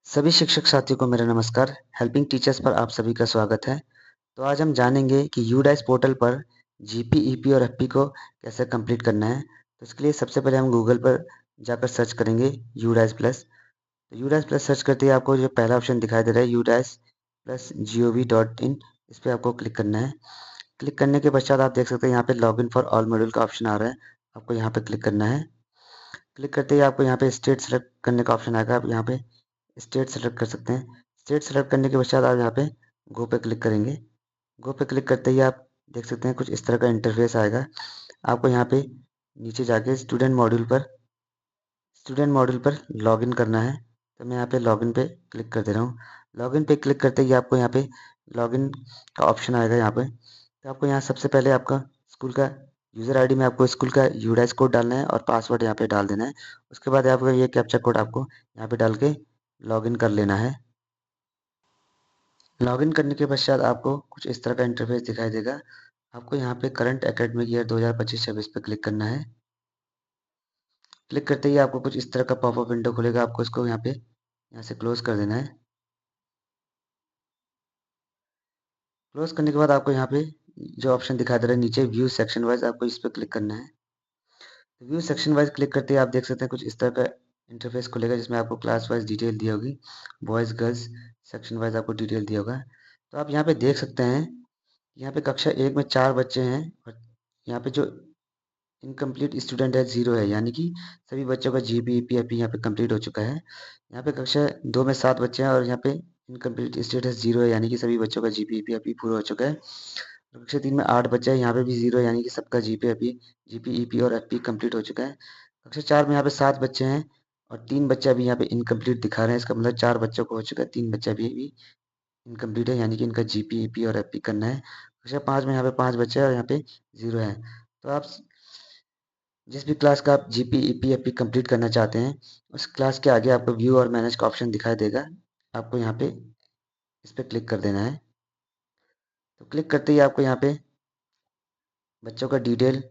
सभी शिक्षक साथियों को मेरा नमस्कार। हेल्पिंग टीचर्स पर आप सभी का स्वागत है। तो आज हम जानेंगे कि यूडाइस पोर्टल पर जीपी, ईपी और एफपी को कैसे कंप्लीट करना है। तो इसके लिए सबसे पहले हम गूगल पर जाकर सर्च करेंगे यूडाइस प्लस। तो यूडाइस प्लस सर्च करते ही आपको जो पहला ऑप्शन दिखाई दे रहा है यूडाइस प्लस gov.in, इस पर आपको क्लिक करना है। क्लिक करने के पश्चात आप देख सकते हैं यहाँ पे लॉगिन फॉर ऑल मॉड्यूल का ऑप्शन आ रहा है। आपको यहाँ पे क्लिक करना है। क्लिक करते ही आपको यहाँ पे स्टेट सेलेक्ट करने का ऑप्शन आएगा। आप यहाँ पे स्टेट सेलेक्ट कर सकते हैं। स्टेट सेलेक्ट करने के पश्चात आप यहाँ पे गो पे क्लिक करेंगे। गो पे क्लिक करते ही आप देख सकते हैं कुछ इस तरह का इंटरफेस आएगा। आपको यहाँ पे नीचे जाके स्टूडेंट मॉड्यूल पर लॉगिन करना है। तो मैं यहाँ पे लॉगिन पे क्लिक कर दे रहा हूँ। लॉगिन पे क्लिक करते ही आपको यहाँ पे लॉगिन का ऑप्शन आएगा यहाँ पे। तो आपको यहाँ सबसे पहले आपका स्कूल का यूज़र आईडी में आपको स्कूल का यूडाइस कोड डालना है और पासवर्ड यहाँ पे डाल देना है। उसके बाद आपको ये कैप्चा कोड आपको यहाँ पे डाल के लॉगिन कर लेना है। लॉगिन करने के पश्चात आपको कुछ इस तरह का इंटरफेस दिखाई देगा। आपको यहाँ पे करंट एकेडमिक ईयर 2025-26 पे क्लिक करना है। क्लिक करते ही आपको कुछ इस तरह का पॉपअप विंडो खुलेगा। आपको इसको यहाँ से क्लोज कर देना है। क्लोज करने के बाद आपको यहाँ पे जो ऑप्शन दिखाई दे रहा है नीचे व्यू सेक्शन वाइज, आपको इस पर क्लिक करना है। व्यू सेक्शन वाइज क्लिक करते ही आप देख सकते हैं कुछ इस तरह का इंटरफेस खुलेगा जिसमें आपको क्लास वाइज डिटेल दी होगी। बॉयज़ गर्ल्स सेक्शन वाइज आपको डिटेल दिया होगा। तो आप यहाँ पे देख सकते हैं यहाँ पे कक्षा 1 में 4 बच्चे हैं और यहाँ पे जो इनकम्प्लीट स्टूडेंट है 0 है, यानी कि सभी बच्चों का जीपी ईपी एपी यहाँ पे कंप्लीट हो चुका है। यहाँ पे कक्षा 2 में 7 बच्चे हैं और यहाँ पे इनकम्प्लीट स्टेटस 0 है, यानी कि सभी बच्चों का जीपी ईपी एपी पूरा हो चुका है। और कक्षा 3 में 8 बच्चे हैं, यहाँ पे भी 0 है, यानी कि सबका जीपी ईपी और एफपी कंप्लीट हो चुका है। कक्षा 4 में यहाँ पे 7 बच्चे हैं और 3 बच्चे अभी यहाँ पे इनकम्प्लीट दिखा रहे हैं। इसका मतलब 4 बच्चों को हो चुका है, 3 बच्चे अभी इनकम्प्लीट है, यानी कि इनका जीपी ईपी और एफपी करना है। कक्षा 5 में यहाँ पे 5 बच्चे हैं और यहाँ पे 0 है। तो आप जिस भी क्लास का आप जीपी ईपी एफपी कंप्लीट करना चाहते हैं उस क्लास के आगे आपको व्यू और मैनेज का ऑप्शन दिखाई देगा। आपको यहाँ पे इस पर क्लिक कर देना है। तो क्लिक करते ही आपको यहाँ पे बच्चों का डिटेल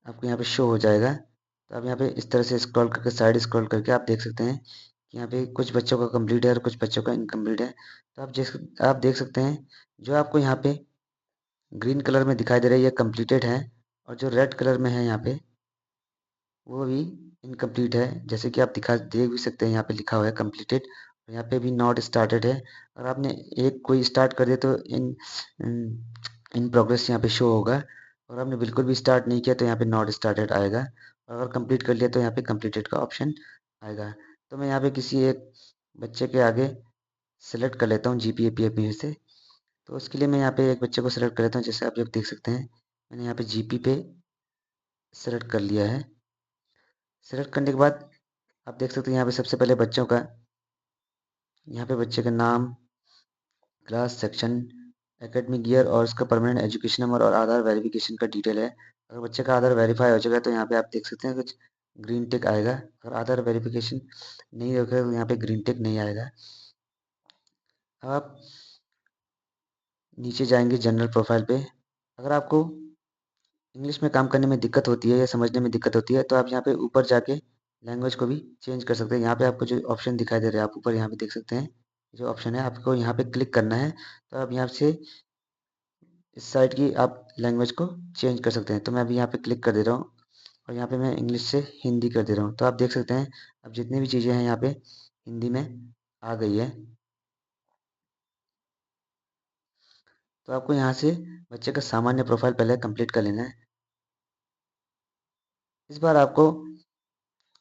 आपको यहाँ पे शो हो जाएगा। तो आप यहाँ पे इस तरह से स्क्रॉल करके साइड स्क्रॉल करके आप देख सकते हैं कि यहाँ पे कुछ बच्चों का कंप्लीट है और कुछ बच्चों का इनकम्प्लीट है। तो आप देख सकते हैं जो आपको यहाँ पे ग्रीन कलर में दिखाई दे रहा है ये कंप्लीटेड है और जो रेड कलर में है यहाँ पे वो भी इनकम्प्लीट है। जैसे कि आप देख भी सकते हैं यहाँ पे लिखा हुआ है कंप्लीटेड, यहाँ पे भी नॉट स्टार्टेड है। अगर आपने एक कोई स्टार्ट कर दिया तो इन प्रोग्रेस यहाँ पे शो होगा और आपने बिल्कुल भी स्टार्ट नहीं किया तो यहाँ पे नॉट स्टार्टेड आएगा। और अगर कंप्लीट कर लिया तो यहाँ पे कंप्लीटेड का ऑप्शन आएगा। तो मैं यहाँ पे किसी एक बच्चे के आगे सेलेक्ट कर लेता हूँ जीपी एपी में से। तो उसके लिए मैं यहाँ पे एक बच्चे को सेलेक्ट कर लेता हूँ। जैसे आप लोग देख सकते हैं मैंने यहाँ पे जीपी पे सेलेक्ट कर लिया है। सेलेक्ट करने के बाद आप देख सकते हैं यहाँ पे सबसे पहले बच्चों का यहाँ पे बच्चे का नाम, क्लास, सेक्शन, एकेडमिक ईयर और उसका परमानेंट एजुकेशन नंबर और आधार वेरिफिकेशन का डिटेल है। अगर बच्चे का आधार वेरीफाई हो चुका है तो यहाँ पे आप देख सकते हैं कुछ ग्रीन टिक आएगा। अगर आधार वेरिफिकेशन नहीं होगा तो यहाँ पे ग्रीन टिक नहीं आएगा। अब आप नीचे जाएंगे जनरल प्रोफाइल पे। अगर आपको इंग्लिश में काम करने में दिक्कत होती है या समझने में दिक्कत होती है तो आप यहाँ पे ऊपर जाके लैंग्वेज को भी चेंज कर सकते हैं। यहाँ पे आपको जो ऑप्शन दिखाई दे रहे हैं आप ऊपर यहाँ पे देख सकते हैं जो ऑप्शन है आपको यहाँ पे क्लिक करना है। तो आप यहाँ से इस साइड की आप लैंग्वेज को चेंज कर सकते हैं। तो मैं अभी यहाँ पे क्लिक कर दे रहा हूँ और यहाँ पे मैं इंग्लिश से हिंदी कर दे रहा हूँ। तो आप देख सकते हैं अब जितनी भी चीज़ें हैं यहाँ पे हिंदी में आ गई है। तो आपको यहाँ से बच्चे का सामान्य प्रोफाइल पहले कंप्लीट कर लेना है। इस बार आपको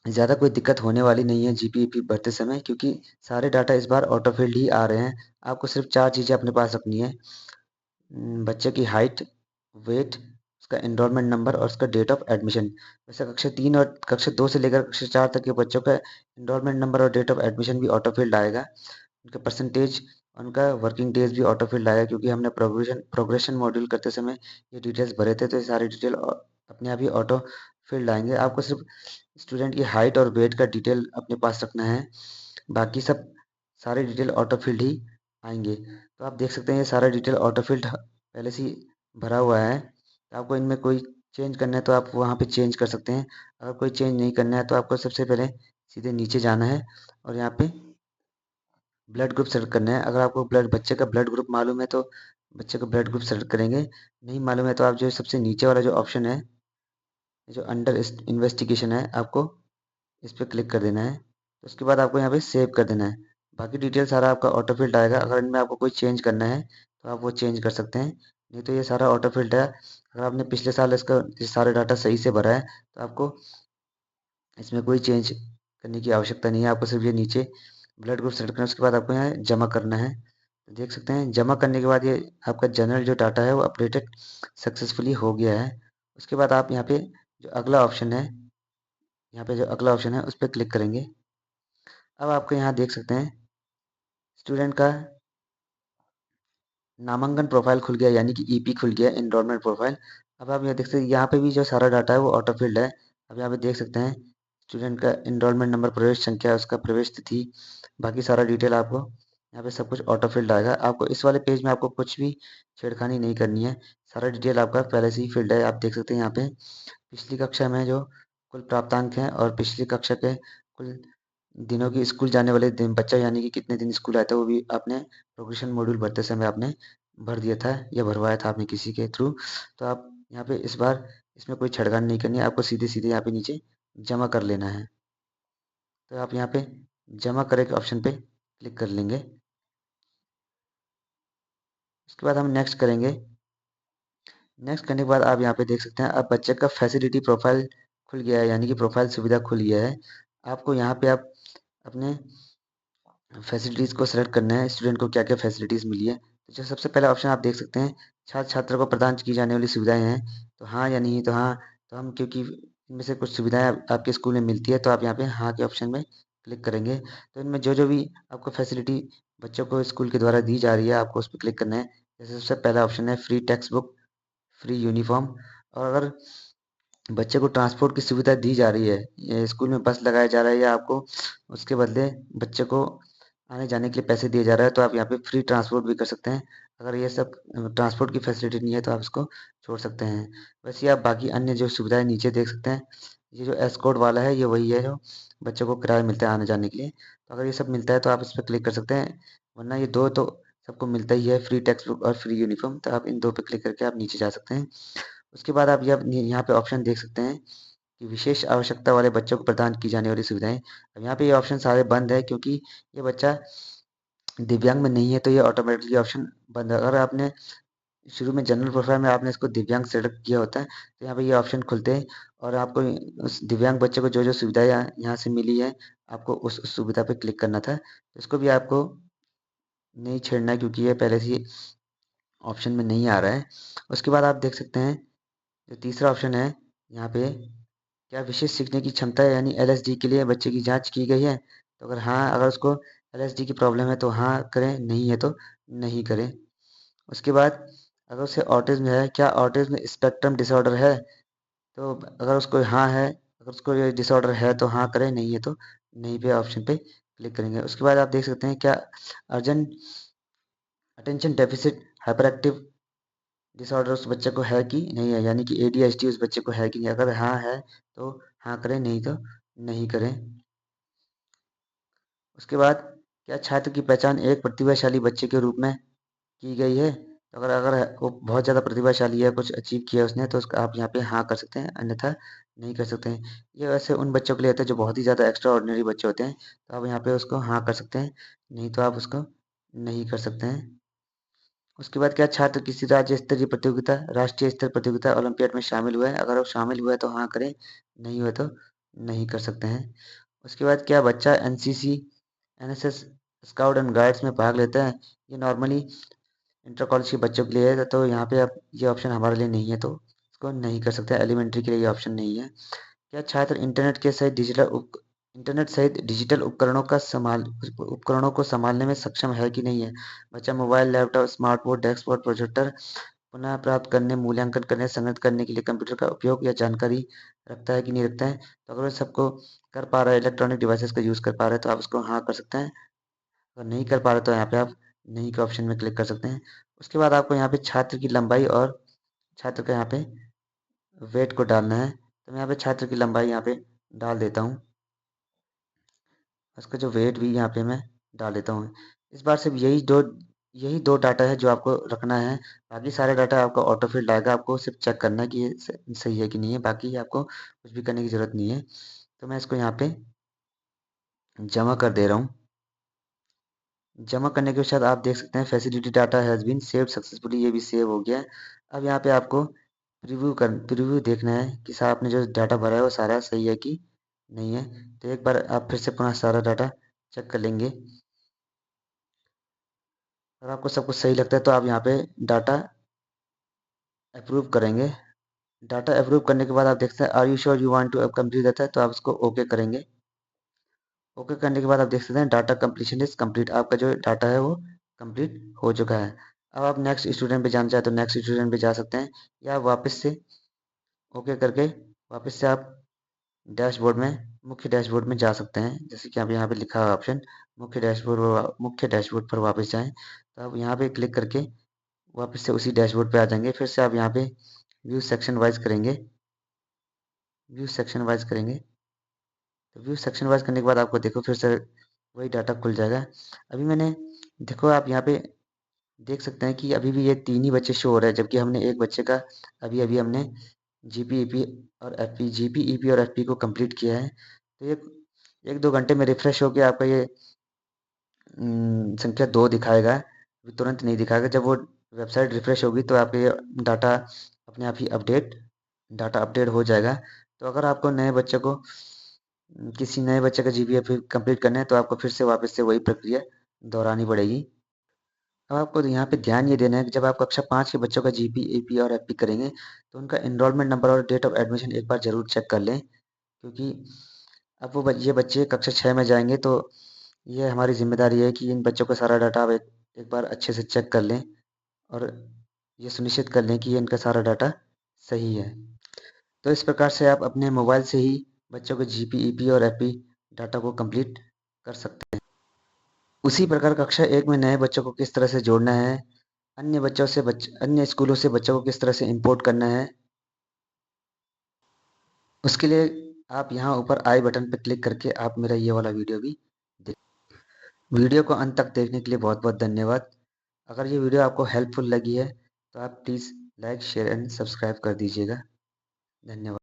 ज़्यादा कोई दिक्कत होने वाली नहीं है जीपीईपी भरते समय, क्योंकि सारे डाटा इस बार ऑटो फिल्ड ही आ रहे हैं। आपको सिर्फ 4 चीज़ें अपने पास रखनी है। बच्चे की हाइट, वेट, उसका एनरोलमेंट नंबर और उसका डेट ऑफ एडमिशन। वैसे कक्षा 3 और कक्षा 2 से लेकर कक्षा 4 तक के बच्चों का एनरोलमेंट नंबर और डेट ऑफ एडमिशन भी ऑटो फिल्ड आएगा। उनका परसेंटेज, उनका वर्किंग डेज भी ऑटो फिल्ड आएगा, क्योंकि हमने प्रोग्रेशन मॉड्यूल करते समय ये डिटेल्स भरे थे। तो ये सारे डिटेल अपने आप ही ऑटो फील्ड आएंगे। आपको सिर्फ स्टूडेंट की हाइट और वेट का डिटेल अपने पास रखना है, बाकी सब सारे डिटेल ऑटो फील्ड ही आएंगे। तो आप देख सकते हैं ये सारा डिटेल ऑटो फील्ड पहले से ही भरा हुआ है। तो आपको इनमें कोई चेंज करना है तो आप वहाँ पे चेंज कर सकते हैं। अगर कोई चेंज नहीं करना है तो आपको सबसे पहले सीधे नीचे जाना है और यहाँ पे ब्लड ग्रुप सेलेक्ट करना है। अगर आपको बच्चे का ब्लड ग्रुप मालूम है तो बच्चे का ब्लड ग्रुप सेलेक्ट करेंगे, नहीं मालूम है तो आप जो सबसे नीचे वाला जो ऑप्शन है, जो अंडर इन्वेस्टिगेशन है, आपको इस पर क्लिक कर देना है। तो उसके बाद आपको यहाँ पे सेव कर देना है। बाकी डिटेल सारा आपका ऑटो फिल्ड आएगा। अगर इनमें आपको कोई चेंज करना है तो आप वो चेंज कर सकते हैं, नहीं तो ये सारा ऑटो फिल्ड है। अगर आपने पिछले साल इसका ये सारे डाटा सही से भरा है तो आपको इसमें कोई चेंज करने की आवश्यकता नहीं है। आपको सिर्फ ये नीचे ब्लड ग्रुप सेलेक्ट करना है, उसके बाद आपको यहाँ जमा करना है। तो देख सकते हैं जमा करने के बाद ये आपका जनरल जो डाटा है वो अपडेटेड सक्सेसफुली हो गया है। उसके बाद आप यहाँ पे जो अगला ऑप्शन है, यहाँ पे जो अगला ऑप्शन है उस पर क्लिक करेंगे। अब आपको यहाँ देख सकते हैं स्टूडेंट का नामांकन प्रोफाइल खुल गया, यानी कि ईपी खुल गया, एनरोलमेंट प्रोफाइल। अब आप यहाँ देख सकते हैं यहाँ पे भी जो सारा डाटा है वो ऑटो फिल्ड है। अब यहाँ पे देख सकते हैं स्टूडेंट का एनरोलमेंट नंबर, प्रवेश संख्या, उसका प्रवेश तिथि, बाकी सारा डिटेल आपको यहाँ पे सब कुछ ऑटो फिल्ड आएगा। आपको इस वाले पेज में आपको कुछ भी छेड़खानी नहीं करनी है, सारा डिटेल आपका पहले से ही फिल्ड है। आप देख सकते हैं यहाँ पे पिछली कक्षा में जो कुल प्राप्तांक हैं और पिछली कक्षा के कुल दिनों की स्कूल जाने वाले दिन बच्चा, यानी कि कितने दिन स्कूल आया था, वो भी आपने प्रोग्रेशन मॉड्यूल भरते समय आपने भर दिया था या भरवाया था आपने किसी के थ्रू। तो आप यहाँ पे इस बार इसमें कोई छेड़खानी नहीं करनी है, आपको सीधे सीधे यहाँ पे नीचे जमा कर लेना है। तो आप यहाँ पे जमा करे के ऑप्शन पे क्लिक कर लेंगे। उसके बाद हम नेक्स्ट करेंगे। नेक्स्ट करने के बाद आप यहाँ पे देख सकते हैं अब बच्चे का फैसिलिटी प्रोफाइल खुल गया है, यानी कि प्रोफाइल सुविधा खुल गया है। आपको यहाँ पे आप अपने फैसिलिटीज़ को सेलेक्ट करना है, स्टूडेंट को क्या क्या फैसिलिटीज़ मिली है। तो जो सबसे पहला ऑप्शन आप देख सकते हैं छात्र छात्रों को प्रदान की जाने वाली सुविधाएं हैं, तो हाँ या नहीं। तो हाँ, तो हम क्योंकि इनमें से कुछ सुविधाएं आपके स्कूल में मिलती है तो आप यहाँ पे हाँ के ऑप्शन में क्लिक करेंगे। तो इनमें जो जो भी आपको फैसिलिटी बच्चों को स्कूल के द्वारा दी जा रही है आपको उस पर क्लिक करना है। जैसे सबसे पहला ऑप्शन है free text book, free uniform. और अगर बच्चे को ट्रांसपोर्ट की सुविधा दी जा रही है, ये स्कूल में बस लगाया जा रहा है या आपको उसके बदले बच्चे को आने जाने के लिए पैसे दिए जा रहा है, तो आप यहाँ पे फ्री ट्रांसपोर्ट भी कर सकते हैं। अगर ये सब ट्रांसपोर्ट की फैसिलिटी नहीं है तो आप इसको छोड़ सकते हैं। वैसे आप बाकी अन्य जो सुविधाएं नीचे देख सकते हैं, ये जो एस्कॉर्ट वाला है ये वही है जो बच्चों को किराया मिलता है आने जाने के लिए। तो अगर ये सब मिलता है तो आप इस पर क्लिक कर सकते हैं, वरना ये दो तो सबको मिलता ही है, फ्री टेक्स्ट बुक और फ्री यूनिफॉर्म। तो आप इन दो पे क्लिक करके आप नीचे जा सकते हैं। उसके बाद आप यहाँ पे ऑप्शन देख सकते हैं कि विशेष आवश्यकता वाले बच्चों को प्रदान की जाने वाली सुविधाएं। अब यहाँ पे ये ऑप्शन सारे बंद है क्योंकि ये बच्चा दिव्यांग में नहीं है, तो ये ऑटोमेटिकली ऑप्शन बंद है। अगर आपने शुरू में जनरल प्रोफाइल में आपने इसको दिव्यांग सेलेक्ट किया होता है तो यहाँ पे ये ऑप्शन खुलते हैं और आपको उस दिव्यांग बच्चे को जो जो सुविधाएं यहाँ से मिली है आपको उस सुविधा पे क्लिक करना था। तो इसको भी आपको नहीं छेड़ना है क्योंकि ये पहले से ही ऑप्शन में नहीं आ रहा है। उसके बाद आप देख सकते हैं जो तीसरा ऑप्शन है यहाँ पे, क्या विशेष सीखने की क्षमता है यानी एलएसडी के लिए बच्चे की जांच की गई है। तो अगर हाँ, अगर उसको एलएसडी की प्रॉब्लम है तो हाँ करें, नहीं है तो नहीं करें। उसके बाद अगर उसे ऑटिज्म है, क्या ऑटिज्म स्पेक्ट्रम डिसऑर्डर है, तो अगर उसको हाँ है, अगर उसको ये डिसऑर्डर है तो हाँ करें, नहीं है तो नहीं पे ऑप्शन पे क्लिक करेंगे। उसके बाद आप देख सकते हैं क्या urgent attention deficit hyper active disorder उस बच्चे को है कि नहीं है, यानी कि एडीएचडी उस बच्चे को है कि नहीं। अगर हाँ है तो हाँ करें, नहीं तो नहीं करें। उसके बाद क्या छात्र की पहचान एक प्रतिभाशाली बच्चे के रूप में की गई है। तो अगर अगर वो बहुत ज़्यादा प्रतिभाशाली है, कुछ अचीव किया उसने, तो उसका आप यहाँ पे हाँ कर सकते हैं, अन्यथा नहीं कर सकते हैं। ये वैसे उन बच्चों के लिए होता है जो बहुत ही ज़्यादा एक्स्ट्रा ऑर्डिनरी बच्चे होते हैं, तो आप यहाँ पे उसको हाँ कर सकते हैं, नहीं तो आप उसको नहीं कर सकते हैं। उसके बाद क्या छात्र किसी राज्य स्तरीय प्रतियोगिता, राष्ट्रीय स्तर प्रतियोगिता, ओलंपियाड में शामिल हुआ है। अगर वो शामिल हुआ है तो हाँ करें, नहीं हुआ तो नहीं कर सकते हैं। उसके बाद क्या बच्चा NCC, NSS, scout and guides में भाग लेता है। ये नॉर्मली इंटर कॉलेज के बच्चों के लिए है, तो यहाँ पे आप ये ऑप्शन हमारे लिए नहीं है तो इसको नहीं कर सकते। एलिमेंट्री के लिए ये ऑप्शन नहीं है। क्या छात्र इंटरनेट सहित डिजिटल उपकरणों को संभालने में सक्षम है कि नहीं है। बच्चा mobile, laptop, smart board, desktop, projector पुनः प्राप्त करने, मूल्यांकन करने, संगठित करने के लिए कंप्यूटर का उपयोग या जानकारी रखता है कि नहीं रखता है। तो अगर वो सबको कर पा रहा है, इलेक्ट्रॉनिक डिवाइसेस का यूज़ कर पा रहा है, तो आप उसको हाँ कर सकते हैं। अगर नहीं कर पा रहे तो यहाँ पे आप नहीं के ऑप्शन में क्लिक कर सकते हैं। उसके बाद आपको यहाँ पे छात्र की लंबाई और छात्र का यहाँ पे वेट को डालना है। तो मैं यहाँ पे छात्र की लंबाई यहाँ पे डाल देता हूँ, उसका जो वेट भी यहाँ पे मैं डाल देता हूँ। इस बार सिर्फ यही दो डाटा है जो आपको रखना है। बाकी सारे डाटा आपका ऑटो फिल्ड आएगा, आपको सिर्फ चेक करना है कि ये सही है कि नहीं है। बाकी आपको कुछ भी करने की ज़रूरत नहीं है। तो मैं इसको यहाँ पे जमा कर दे रहा हूँ। जमा करने के पश्चात आप देख सकते हैं facility data has been saved successfully, ये भी सेव हो गया है। अब यहाँ पे आपको प्रीव्यू देखना है कि साहब आपने जो डाटा भरा है वो सारा सही है कि नहीं है। तो एक बार आप फिर से पुनः सारा डाटा चेक कर लेंगे। अगर आपको सब कुछ सही लगता है तो आप यहाँ पे डाटा अप्रूव करेंगे। डाटा अप्रूव करने के बाद आप देखते हैं are you sure you want to complete देता है, तो आप इसको ओके करेंगे। ओके करने के बाद आप देख सकते हैं डाटा कंप्लीशन इज कंप्लीट, आपका जो डाटा है वो कंप्लीट हो चुका है। अब आप नेक्स्ट स्टूडेंट पे जाना चाहे तो नेक्स्ट स्टूडेंट पे जा सकते हैं, या वापस से ओके करके वापस से आप डैशबोर्ड में मुख्य डैशबोर्ड में जा सकते हैं। जैसे कि आप यहाँ पे लिखा है ऑप्शन मुख्य डैशबोर्ड पर वापस जाएं, तो आप यहाँ पे क्लिक करके वापस से उसी डैशबोर्ड पे आ जाएंगे। फिर से आप यहाँ पे व्यू सेक्शन वाइज करेंगे। व्यू सेक्शन वाइज करेंगे तो व्यू सेक्शन वाइज करने के बाद आपको देखो फिर से वही डाटा खुल जाएगा। अभी मैंने देखो आप यहाँ पे देख सकते हैं कि अभी भी ये 3 ही बच्चे शो हो रहे हैं, जबकि हमने एक बच्चे का अभी अभी हमने जीपीईपी और एफपी जीपीईपी और एफपी को कंप्लीट किया है। तो ये 1-2 घंटे में रिफ्रेश होकर आपका ये संख्या 2 दिखाएगा। अभी तुरंत नहीं दिखाएगा, जब वो वेबसाइट रिफ्रेश होगी तो आपके ये डाटा अपने आप ही डाटा अपडेट हो जाएगा। तो अगर आपको नए बच्चे को किसी नए बच्चे का जीपीईपी कंप्लीट करना है तो आपको फिर से वापस से वही प्रक्रिया दोहरानी पड़ेगी। अब आपको यहाँ पे ध्यान ये देना है कि जब आप कक्षा 5 के बच्चों का जीपीईपी और एफपी करेंगे तो उनका एनरोलमेंट नंबर और डेट ऑफ एडमिशन एक बार ज़रूर चेक कर लें, क्योंकि अब ये बच्चे कक्षा 6 में जाएंगे तो ये हमारी जिम्मेदारी है कि इन बच्चों का सारा डाटा आप एक बार अच्छे से चेक कर लें और ये सुनिश्चित कर लें कि इनका सारा डाटा सही है। तो इस प्रकार से आप अपने मोबाइल से ही बच्चों के जीपीईपी और एफपी डाटा को कंप्लीट कर सकते हैं। उसी प्रकार कक्षा 1 में नए बच्चों को किस तरह से जोड़ना है, अन्य स्कूलों से बच्चों को किस तरह से इंपोर्ट करना है, उसके लिए आप यहाँ ऊपर आई बटन पर क्लिक करके आप मेरा ये वाला वीडियो भी देख। वीडियो को अंत तक देखने के लिए बहुत बहुत धन्यवाद। अगर ये वीडियो आपको हेल्पफुल लगी है तो आप please like share and subscribe कर दीजिएगा। धन्यवाद।